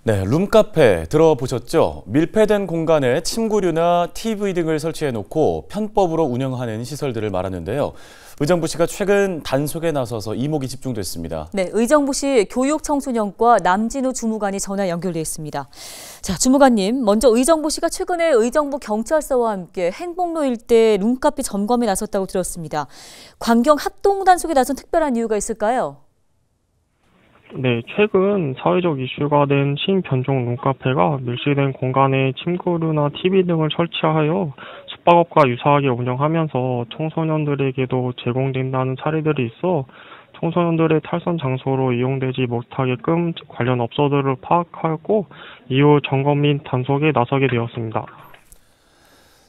네, 룸카페 들어보셨죠? 밀폐된 공간에 침구류나 TV 등을 설치해놓고 편법으로 운영하는 시설들을 말하는데요. 의정부시가 최근 단속에 나서서 이목이 집중됐습니다. 네, 의정부시 교육청소년과 남진우 주무관이 전화 연결돼 있습니다. 자, 주무관님, 먼저 의정부시가 최근에 의정부 경찰서와 함께 행복로 일대 룸카페 점검에 나섰다고 들었습니다. 광경 합동 단속에 나선 특별한 이유가 있을까요? 네, 최근 사회적 이슈가 된 신변종 룸카페가 밀실된 공간에 침구류나 TV 등을 설치하여 숙박업과 유사하게 운영하면서 청소년들에게도 제공된다는 사례들이 있어 청소년들의 탈선 장소로 이용되지 못하게끔 관련 업소들을 파악하였고 이후 점검 및 단속에 나서게 되었습니다.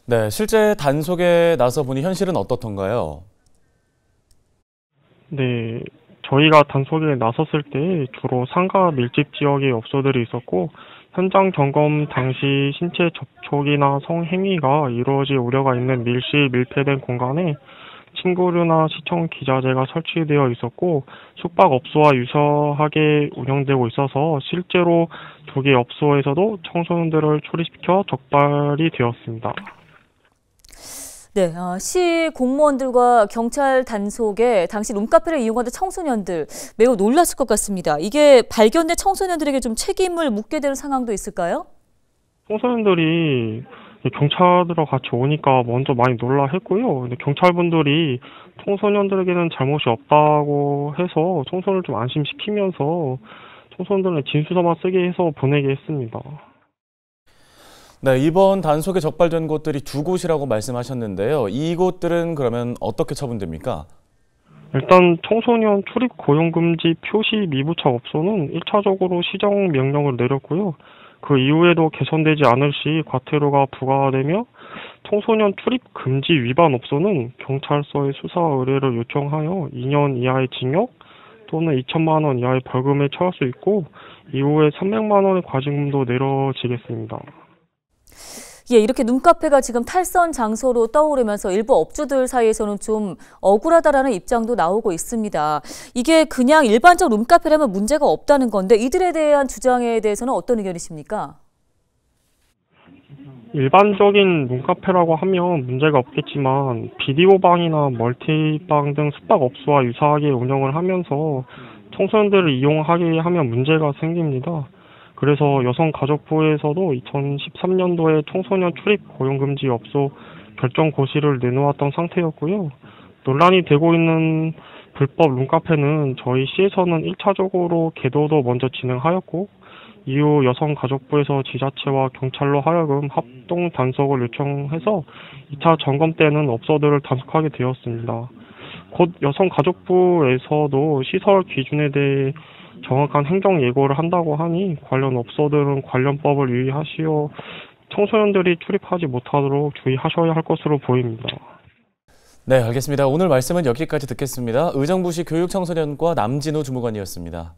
네, 실제 단속에 나서 보니 현실은 어떻던가요? 네. 저희가 단속에 나섰을 때 주로 상가 밀집 지역의 업소들이 있었고 현장 점검 당시 신체 접촉이나 성행위가 이루어질 우려가 있는 밀폐된 공간에 침구류나 시청 기자재가 설치되어 있었고 숙박업소와 유사하게 운영되고 있어서 실제로 두 개 업소에서도 청소년들을 출입시켜 적발이 되었습니다. 네, 시 공무원들과 경찰 단속에 당시 룸카페를 이용하던 청소년들 매우 놀랐을 것 같습니다. 이게 발견된 청소년들에게 좀 책임을 묻게 되는 상황도 있을까요? 청소년들이 경찰들과 같이 오니까 먼저 많이 놀라했고요. 근데 경찰분들이 청소년들에게는 잘못이 없다고 해서 청소년을 좀 안심시키면서 청소년들은 진술서만 쓰게 해서 보내게 했습니다. 네, 이번 단속에 적발된 곳들이 두 곳이라고 말씀하셨는데요. 이곳들은 그러면 어떻게 처분됩니까? 일단 청소년 출입 고용금지 표시 미부착 업소는 1차적으로 시정 명령을 내렸고요. 그 이후에도 개선되지 않을 시 과태료가 부과되며 청소년 출입 금지 위반 업소는 경찰서에 수사 의뢰를 요청하여 2년 이하의 징역 또는 2천만 원 이하의 벌금에 처할 수 있고 이후에 300만 원의 과징금도 내려지겠습니다. 예, 이렇게 룸카페가 지금 탈선 장소로 떠오르면서 일부 업주들 사이에서는 좀 억울하다라는 입장도 나오고 있습니다. 이게 그냥 일반적 룸카페라면 문제가 없다는 건데 이들에 대한 주장에 대해서는 어떤 의견이십니까? 일반적인 룸카페라고 하면 문제가 없겠지만 비디오방이나 멀티방 등 숙박업소와 유사하게 운영을 하면서 청소년들을 이용하게 하면 문제가 생깁니다. 그래서 여성가족부에서도 2013년도에 청소년 출입 고용금지 업소 결정 고시를 내놓았던 상태였고요. 논란이 되고 있는 불법 룸카페는 저희 시에서는 1차적으로 계도도 먼저 진행하였고 이후 여성가족부에서 지자체와 경찰로 하여금 합동 단속을 요청해서 2차 점검 때는 업소들을 단속하게 되었습니다. 곧 여성가족부에서도 시설 기준에 대해 정확한 행정 예고를 한다고 하니 관련 업소들은 관련법을 유의하시어 청소년들이 출입하지 못하도록 주의하셔야 할 것으로 보입니다. 네, 알겠습니다. 오늘 말씀은 여기까지 듣겠습니다. 의정부시 교육청소년과 남진우 주무관이었습니다.